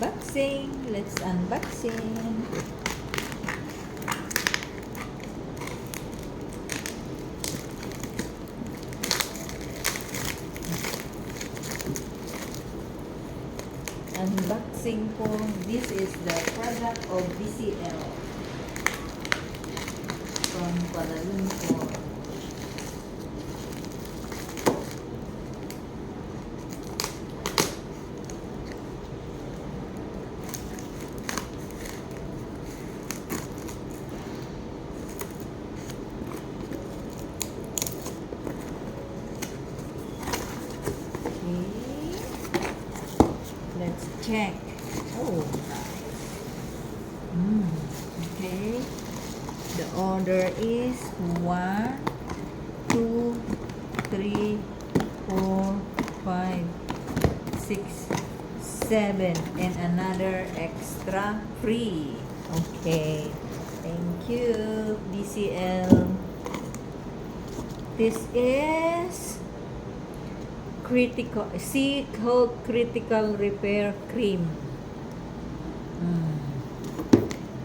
unboxing. Let's unboxing. Unboxing po. This is the product of BCL from Kuala Lumpur. Let's check. Oh, nice. Okay. The order is 1, 2, 3, 4, 5, 6, 7, and another extra free. Okay. Thank you, BCL. This is critical repair cream.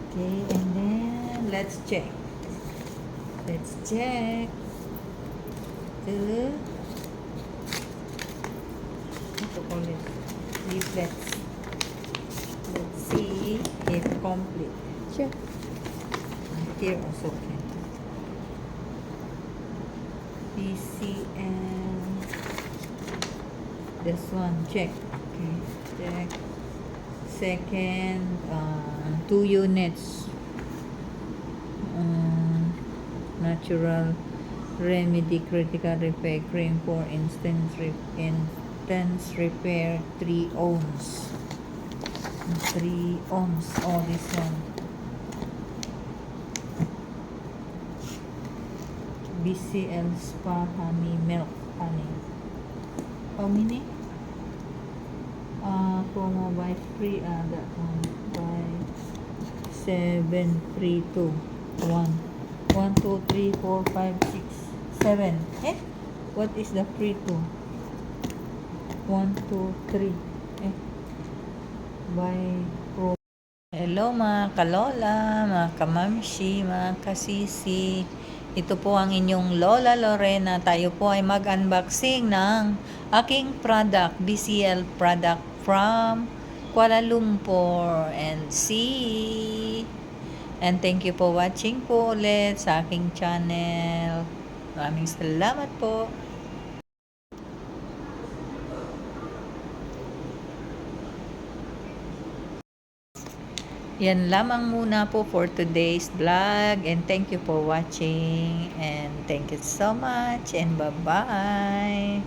Okay, and then let's check. The what to call it? Leaflets. Let's see if complete. Sure. Here also can. PCN. This one, check. Okay, check. Second, 2 units. Natural remedy critical repair cream for intense repair 3 ounce. 3 ounce. Oh, this one. BCL Spa Honey Milk Honey. How many? Promo buy free. That one. Buy 7 free 2. 1, 2, 3, 4, 5, 6, 7. Eh? What is the free 2? 1, 2, 3. Eh? Buy promo. Hello mga kalola, mga kamamshi, mga kasisi. Ito po ang inyong Lola Lorena. Tayo po ay mag-unboxing ng aking product, BCL product from Kuala Lumpur. And see. And thank you for watching po ulit sa aking channel. Maraming salamat po. Yan lamang muna po for today's vlog, and thank you for watching, and thank you so much, and bye-bye.